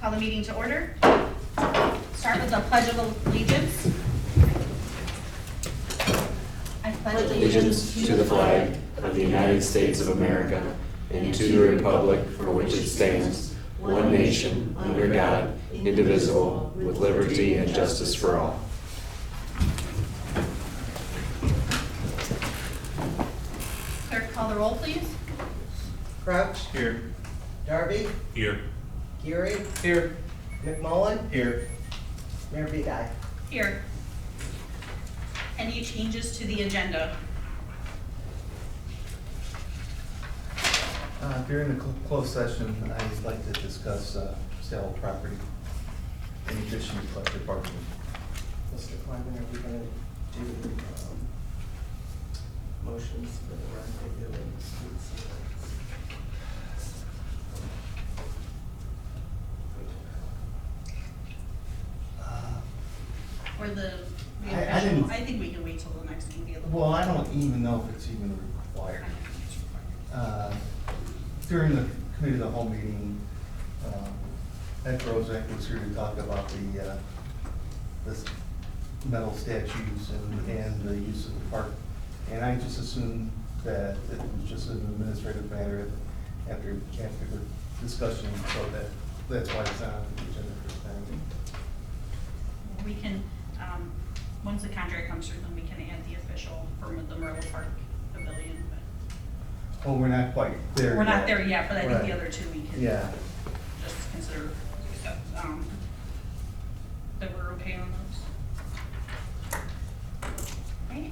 Call the meeting to order. Start with the Pledge of Allegiance. I pledge Allegiance to the flag of the United States of America and to the republic for which it stands, one nation, under God, indivisible, with liberty and justice for all. Clerk, call the roll, please. Crouch. Here. Darby. Here. Geary. Here. McMullen. Here. Mayor Bedai. Here. Any changes to the agenda? During the closed session, I'd like to discuss sale of property in addition to collective bargaining. Mr. Clyburn, are we gonna do, motions for the rental buildings? Or the I official? didn't- I think we can wait till the next meeting. Well, I don't even know if it's even required. During the committee of the whole meeting, Ed Rozak was here to talk about the metal statues and the use of the park. And I just assumed that it was just an administrative matter after the discussion, so that's why it's on the agenda for time. We can, once the contract comes through, then we can add the official for the Myrtle Park Pavilion. Oh, we're not quite there We're not yet. there yet, but I think the Right. other two we can Yeah. just consider, that we're okay on those. Okay.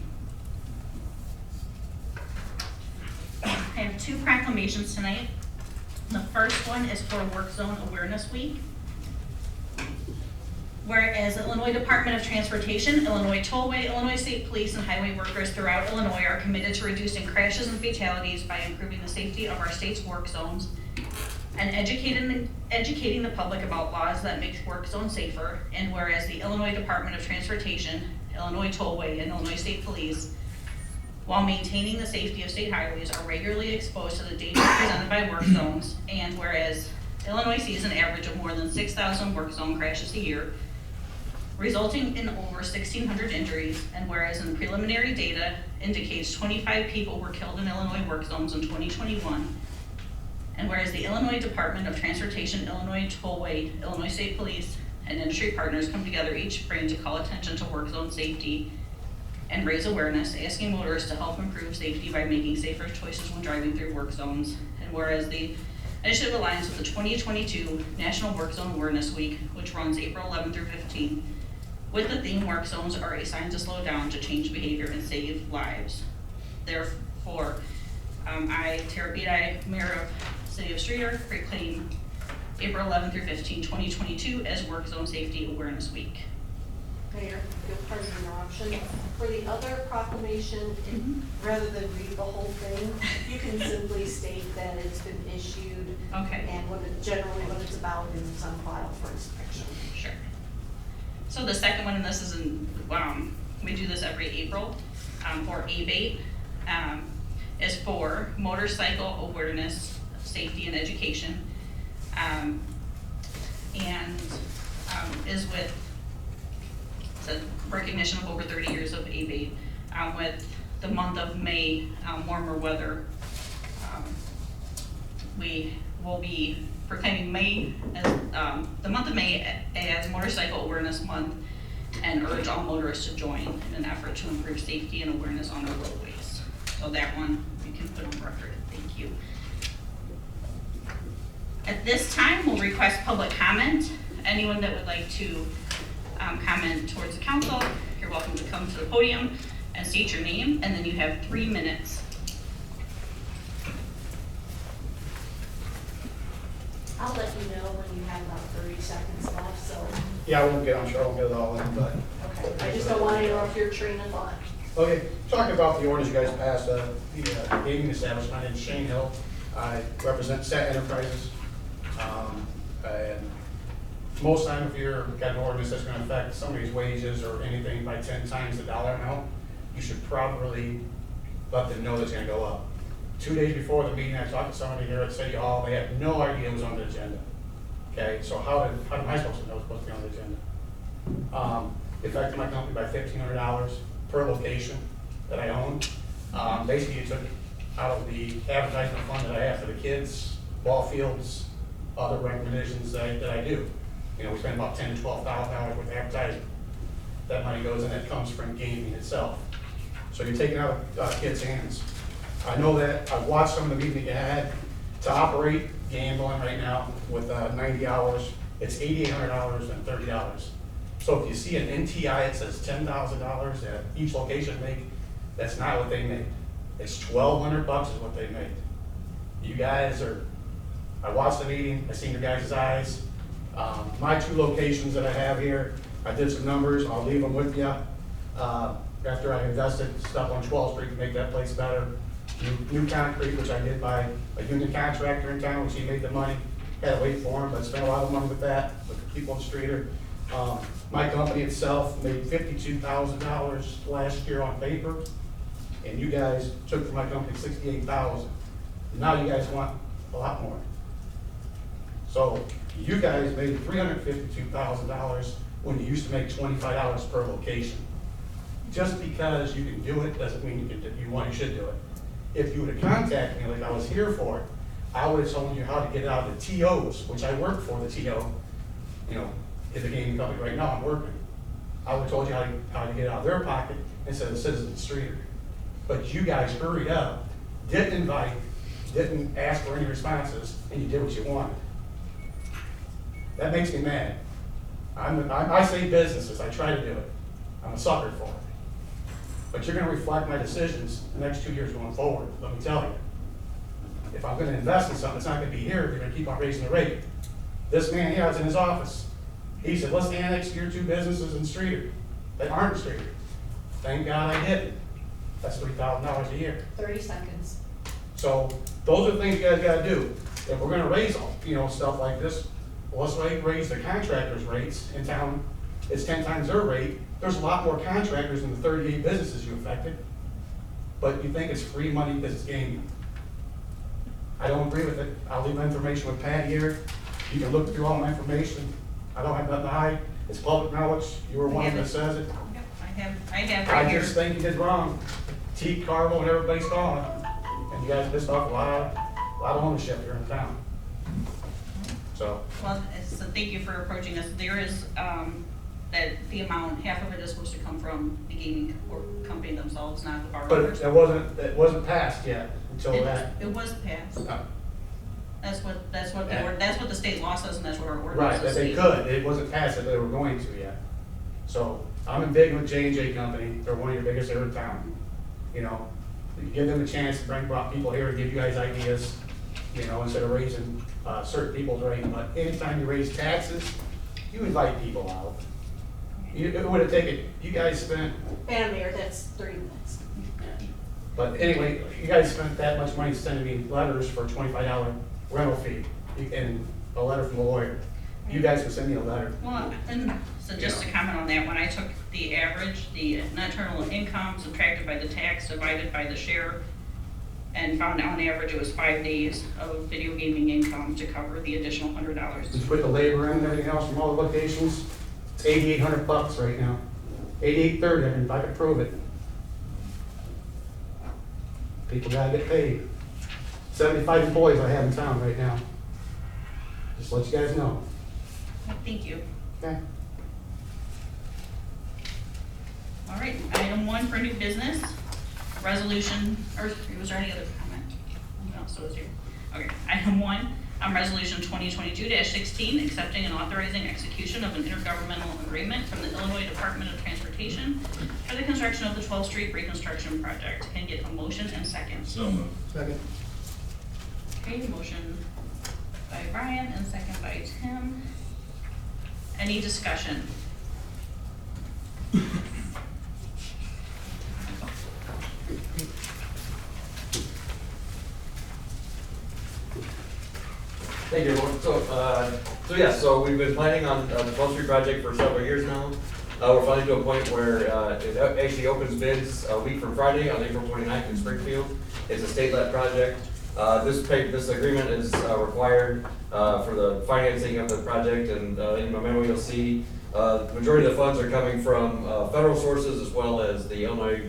I have two proclamations tonight. The first one is for Work Zone Awareness Week. Whereas the Illinois Department of Transportation, Illinois Tollway, Illinois State Police, and highway workers throughout Illinois are committed to reducing crashes and fatalities by improving the safety of our state's work zones and educating the public about laws that make work zones safer. And whereas the Illinois Department of Transportation, Illinois Tollway, and Illinois State Police, while maintaining the safety of state highways, are regularly exposed to the dangers presented by work zones. And whereas Illinois sees an average of more than 6,000 work zone crashes a year, resulting in over 1,600 injuries, and whereas in preliminary data indicates 25 people were killed in Illinois work zones in 2021, and whereas the Illinois Department of Transportation, Illinois Tollway, Illinois State Police, and industry partners come together each spring to call attention to work zone safety and raise awareness, asking motorists to help improve safety by making safer choices when driving through work zones. And whereas the initiative aligns with the 2022 National Work Zone Awareness Week, which runs April 11 through 15, with the theme work zones are a sign to slow down, to change behavior, and save lives. Therefore, I, Tara Bedai, Mayor of City of Streator, proclaim April 11 through 15, 2022 as Work Zone Safety Awareness Week. Mayor, your pardon the interruption. For the other proclamation, rather than read the whole thing, you can simply state that it's been issued Okay. and generally what it's about, and it's on file for inspection. Sure. So the second one, and this is in, we do this every April, for ABATE, is for motorcycle awareness, safety, and education. Is with the recognition of over 30 years of ABATE, with the month of May, warmer weather. We will be proclaiming May as the month of May as Motorcycle Awareness Month, and urge all motorists to join in an effort to improve safety and awareness on our roadways. So that one we can put on record. Thank you. At this time, we'll request public comment. Anyone that would like to comment towards the council, you're welcome to come to the podium and state your name, and then you have 3 minutes. I'll let you know when you have about 30 seconds left, so, Yeah, I'm sure I won't get it all in, but. okay. I just don't want to interrupt your train of thought. Okay, talking about the orders you guys passed, the gaming establishment in Shane Hill. I represent Set Enterprises. And most time if you're got an ordinance that's gonna affect somebody's wages or anything by 10 times the dollar amount, you should probably let them know that's gonna go up. 2 days before the meeting, I talked to somebody here at City Hall, they had no idea it was on the agenda. Okay, so how am I supposed to know it's supposed to be on the agenda? It affected my company by $1,500 per location that I own. Basically, it took out of the advertisement fund that I have for the kids, ball fields, other recommendations that I do. You know, we spend about $10,000 to $12,000 with advertising. That money goes and that comes from gaming itself. So you're taking out kids' hands. I know that, I've watched some of the meetings you had. To operate gambling right now with 90 hours, it's $8,800 and $30. So if you see an NTI that says $10,000 that each location make, that's not what they made. It's $1,200 is what they made. You guys are, I watched the meeting, I seen your guys' eyes. My 2 locations that I have here, I did some numbers, I'll leave them with you. After I invested stuff on 12th Street to make that place better. New concrete, which I did by a union contractor in town, which he made the money. Had to wait for him, but spent a lot of money with that, with the people in Streator. My company itself made $52,000 last year on paper, and you guys took from my company $68,000. Now you guys want a lot more. So you guys made $352,000 when you used to make $25 per location. Just because you can do it doesn't mean you should do it. If you would have contacted me like I was here for it, I would have told you how to get out of the TOs, which I work for the TO, you know, in the gaming company right now, I'm working. I would have told you how to get out of their pocket instead of Citizen Streator. But you guys hurried up, didn't invite, didn't ask for any responses, and you did what you wanted. That makes me mad. I save businesses, I try to do it. I'm a sucker for it. But you're gonna reflect my decisions the next 2 years going forward, let me tell you. If I'm gonna invest in something, it's not gonna be here, you're gonna keep on raising the rate. This man here, I was in his office. He said, let's annex your 2 businesses in Streator that aren't Streator. Thank God I didn't. That's $3,000 a year. 30 seconds. So those are things you guys gotta do. If we're gonna raise, you know, stuff like this, well, let's raise the contractors' rates in town. It's 10 times their rate. There's a lot more contractors than the 38 businesses you affected. But you think it's free money because it's gaming. I don't agree with it. I'll leave my information with Pat here. You can look through all my information. I don't have nothing to hide. It's public knowledge. You were one that says it. Yep, I have I right here. just think you did wrong. T. Carvel and everybody's calling. And you guys pissed off a lot of ownership here in town. So. Well, so thank you for approaching us. There is, that the amount, half of it is supposed to come from the gaming company themselves, not the bar But owners. it wasn't passed yet until that. It was passed. Oh. That's what Yeah. that's what the state law says, and that's what our Right, ordinance that says. they could, it wasn't passed that they were going to yet. So, I'm big with J&J Company, they're one of your biggest here in town. You know, you give them a chance to bring people here and give you guys ideas, you know, instead of raising certain people's rate. But anytime you raise taxes, you invite people out. It would have taken, you guys spent, Madam Mayor, that's 30 minutes. but anyway, you guys spent that much money sending me letters for a $25 rental fee and a letter from the lawyer. You guys can send me a letter. Well, and so just to comment on that, when I took the average, the net internal income subtracted by the tax divided by the share, and found on average it was 5 days of video gaming income to cover the additional $100. Just put the labor in and everything else from all the locations, it's $8,800 right now. $8,830, if I could prove it. People gotta get paid. 75 employees I have in town right now. Just let you guys know, Thank you. okay? All right, item 1 for new business, resolution, or was there any other comment? No, so is here. Okay, item 1, resolution 2022-16, accepting and authorizing execution of an intergovernmental agreement from the Illinois Department of Transportation for the construction of the 12th Street reconstruction project. Can I get a motion and second? So moved. Second. Okay, motion by Brian and second by Tim. Any discussion? Thank you, everyone. So we've been planning on the 12th Street project for several years now. We're finally to a point where it actually opens bids a week from Friday on April 29th in Springfield. It's a state-led project. This agreement is required for the financing of the project, and in my memo you'll see the majority of the funds are coming from federal sources as well as the Illinois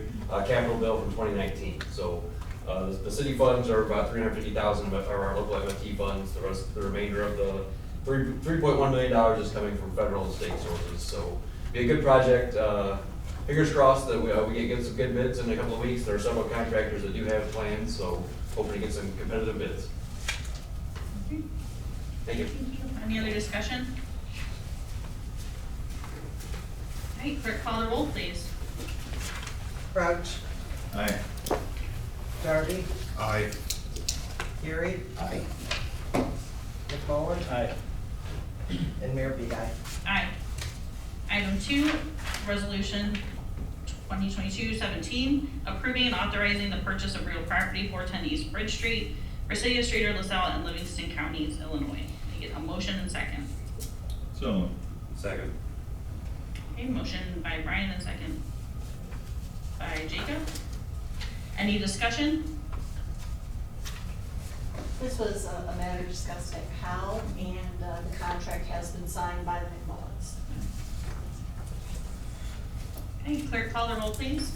capital bill from 2019. So the city funds are about $350,000 of our local MFT funds. The remainder of the $3.1 million is coming from federal and state sources. So be a good project. Fingers crossed that we get some good bids in a couple of weeks. There are several contractors that do have plans, so hoping to get some competitive bids. Okay. Thank you. Thank you. Any other discussion? All right, clerk call the roll, please. Crouch. Aye. Darby. Aye. Gary. Aye. McMullen. Aye. And Mayor Beeline. Aye. Item 2, resolution 2022-17, approving and authorizing the purchase of real property, 410 East Bridge Street, for City of Streator, LaSalle, and Livingston Counties, Illinois. Can I get a motion and second? So moved. Second. Okay, motion by Brian and second by Jacob. Any discussion? This was a matter discussed at Cal, and the contract has been signed by the McMullins. Okay, clerk call the roll, please.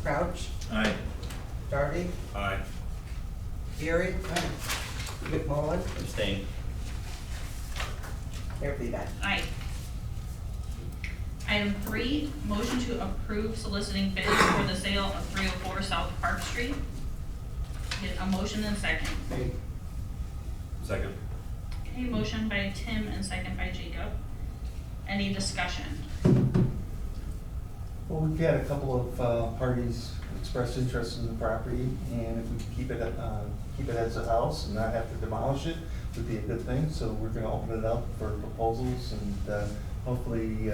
Crouch. Aye. Darby. Aye. Gary. McMullen. Abstain. Mayor Beeline. Aye. Item 3, motion to approve soliciting bids for the sale of 304 South Park Street. Get a motion and second. Second. Okay, motion by Tim and second by Jacob. Any discussion? Well, we've got a couple of parties expressed interest in the property, and if we could keep it as a house and not have to demolish it, would be a good thing. So we're gonna open it up for proposals, and hopefully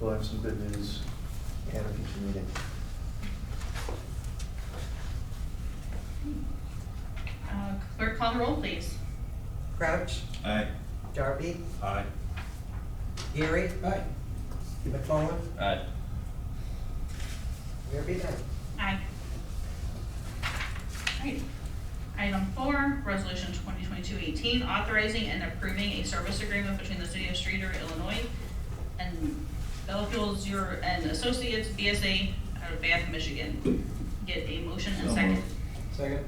we'll have some good news at a future meeting. Clerk call the roll, please. Crouch. Aye. Darby. Aye. Gary. McMullen. Aye. Mayor Beeline. Aye. Alright. Item 4, resolution 2022-18, authorizing and approving a service agreement between the City of Streator, Illinois, and Bellfuel and Associates, BSA, out of Bath, Michigan. Get a motion and So second. moved. Second.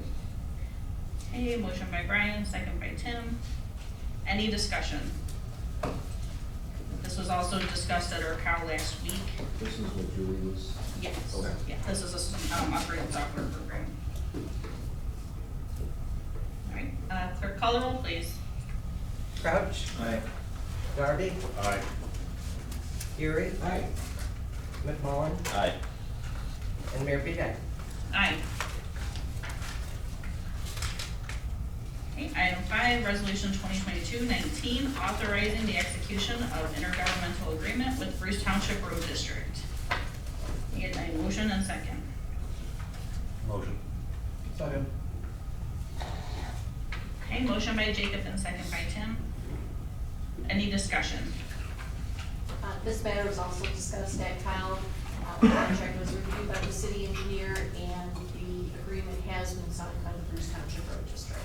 Okay, motion by Brian, second by Tim. Any discussion? This was also discussed at our COW last week. This is what Julie was. Yes. Okay. Yeah, this is a upgraded software program. All right, clerk call the roll, please. Crouch. Aye. Darby. Aye. Gary. McMullen. Aye. And Mayor Beeline. Aye. Okay, item 5, resolution 2022-19, authorizing the execution of intergovernmental agreement with Bruce Township Road District. Get a motion and second. Motion. Second. Okay, motion by Jacob and second by Tim. Any discussion? This matter was also discussed at Cal. The contract was reviewed by the city engineer, and the agreement has been signed by the Bruce Township Road District.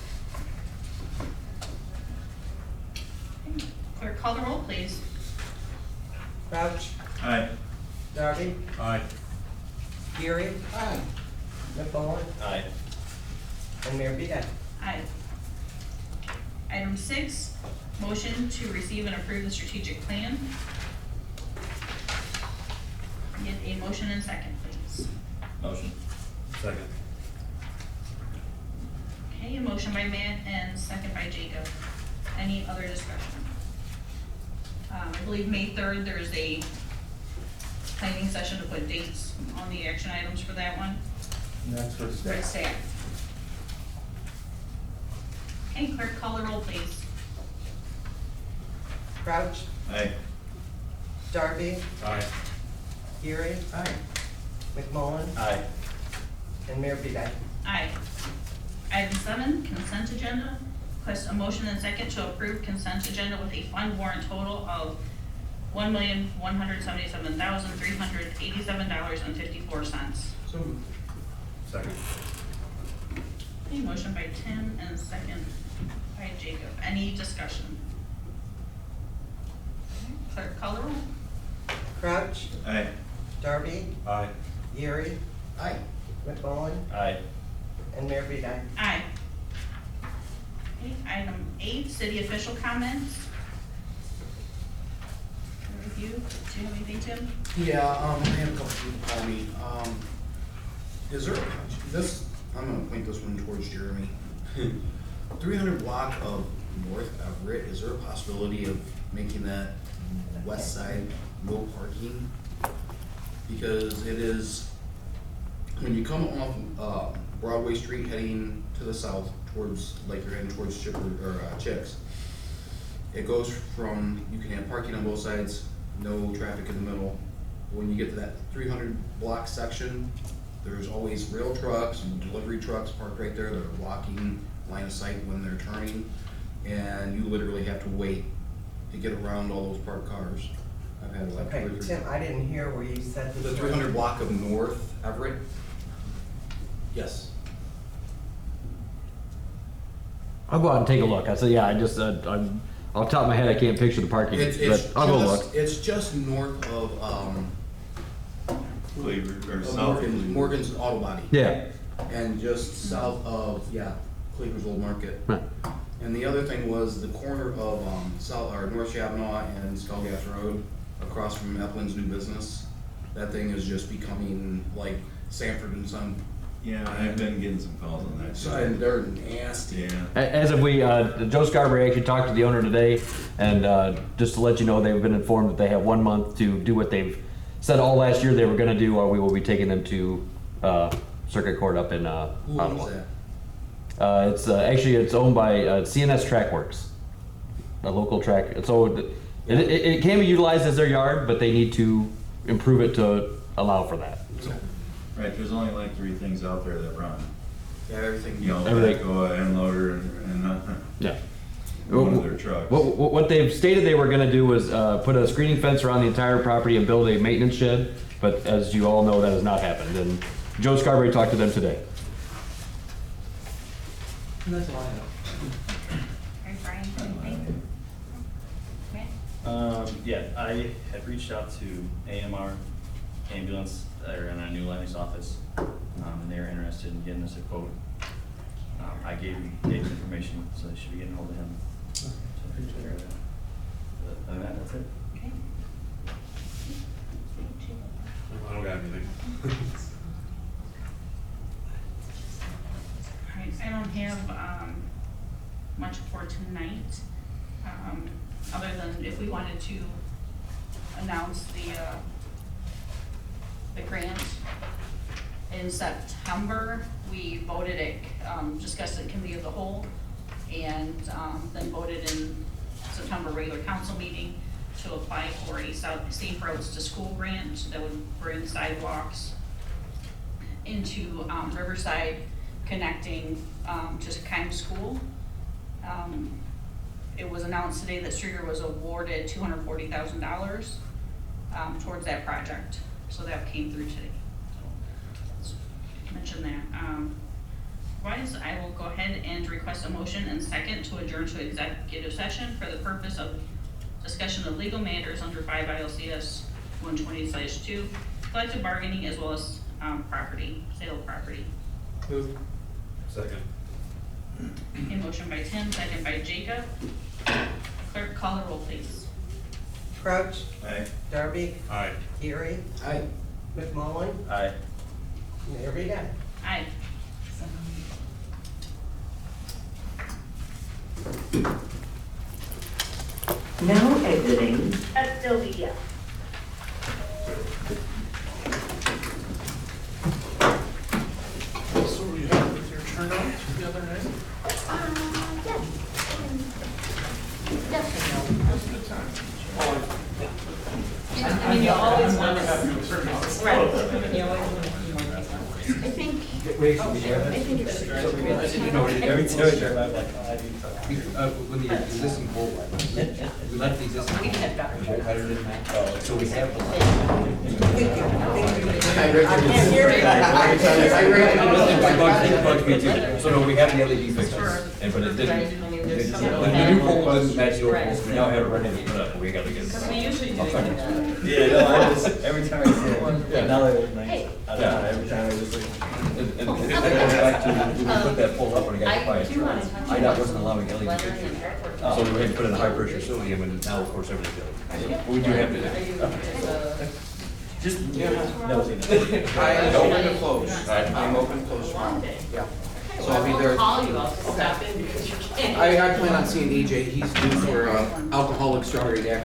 Okay, clerk call the roll, please. Crouch. Aye. Darby. Aye. Gary. McMullen. Aye. And Mayor Beeline. Aye. Item 6, motion to receive and approve the strategic plan. Get a motion and second, please. Motion. Second. Okay, a motion by Matt and second by Jacob. Any other discussion? I believe May 3rd, there's a planning session to put dates on the action items for that one. And that's for For staff. staff. Okay, clerk call the roll, please. Crouch. Aye. Darby. Aye. Gary. McMullen. Aye. And Mayor Beeline. Aye. Item 7, consent agenda. Request a motion and second to approve consent agenda with a fund warrant total of $1,177,387.54. So moved. Second. Okay, motion by Tim and a second by Jacob. Any discussion? Clerk, call the roll. Crouch, Aye. Darby, Aye. Erie, Aye. McMullen, Aye. and Mayor Beat. Aye. Okay, item 8, city official comments. Review, do you have anything, Tim? Yeah, I had a couple people call me. Is there, this, I'm gonna point this one towards Jeremy. 300 block of North Everett, is there a possibility of making that west side no parking? Because it is, when you come off, Broadway Street heading to the south towards, like you're heading towards Chipper, or Chicks, it goes from, you can have parking on both sides, no traffic in the middle. When you get to that 300 block section, there's always rail trucks and delivery trucks parked right there that are blocking line of sight when they're turning. And you literally have to wait to get around all those parked cars. I've had like Okay, Tim, I didn't hear where you said. the 300 block of North Everett. Yes. I'll go out and take a look. I said, yeah, I just, I'm, off the top of my head, I can't picture the parking, but I'll go look. It's just north of, Cleaver, or Morgan's Auto Body. Yeah. And just south of, Cleaver's Old Market. Right. And the other thing was the corner of, South, or North Chavanaugh and Skull Gas Road, across from Eplin's new business. That thing is just becoming like Sanford and Son. Yeah, I've been getting some calls on that. So, and they're nasty. Yeah. As of Joe Scarborough actually talked to the owner today, and just to let you know, they've been informed that they have 1 month to do what they've said all last year they were gonna do, or we will be taking them to circuit court up in Who Ottawa. owns that? It's actually, it's owned by CNS Trackworks, a local track. So it can be utilized as their yard, but they need to improve it to allow for that. So, Right, there's only like 3 things out there that run. Yeah, everything. You know, Everything. backhoe, end loader, and yeah. one of their trucks. What they've stated they were gonna do was put a screening fence around the entire property and build a maintenance shed, but as you all know, that has not happened, and Joe Scarborough talked to them today. And that's all I have. Okay, Brian, anything? Okay. Yeah, I had reached out to AMR Ambulance, they're in our new Lennox office, and they're interested in getting us a quote. I gave Dave's information, so they should be getting hold of him. So take care of that. But other than that, that's it. Okay. I don't got anything. All right, I don't have much for tonight, other than if we wanted to announce the grant. In September, we voted it, discussed it in committee of the whole, and then voted in September regular council meeting to apply for a Safe Roads to School grant that would bring sidewalks into Riverside, connecting to Keim School. It was announced today that Streator was awarded $240,000 towards that project, so that came through today. So, mention that. Otherwise, I will go ahead and request a motion and second to adjourn to executive session for the purpose of discussion of legal matters under 5 ILCS 120/2, collective bargaining, as well as property, sale of property. Move. Second. A motion by Tim, second by Jacob. Clerk, call the roll, please. Crouch, Aye. Darby, Aye. Erie, Aye. McMullen, Aye. Mayor Beat. Aye. Now exiting. Astoria. So were you happy with your turnout the other night? That's a good time. I mean, you always want I'm never happy to, with turnout. right, you always want to, I think information we have. You know, every time I'm like, oh, I need to. When the existing pole, we left the existing pole better than that. So we have the. It bugs me too. So no, we have the LED fixtures, but it didn't. The new pole doesn't match the old poles. We now have it ready to put up. We gotta get. Because we usually do. Yeah, no, I just, every time I see it, now that it was nice, I don't know, every time I just like. And it goes back to, when we put that pole up when it got quiet, IDOT wasn't allowing LED fixtures. So we had to put in a high pressure sodium and now of course everything's LED. But we do have to. Just, nosy. I'm open to close. I'm open to close tomorrow. Yeah. So I'll be there. Call you, I'll stop in because you can't. I plan on seeing EJ, he's due for alcoholic strawberry daiquiri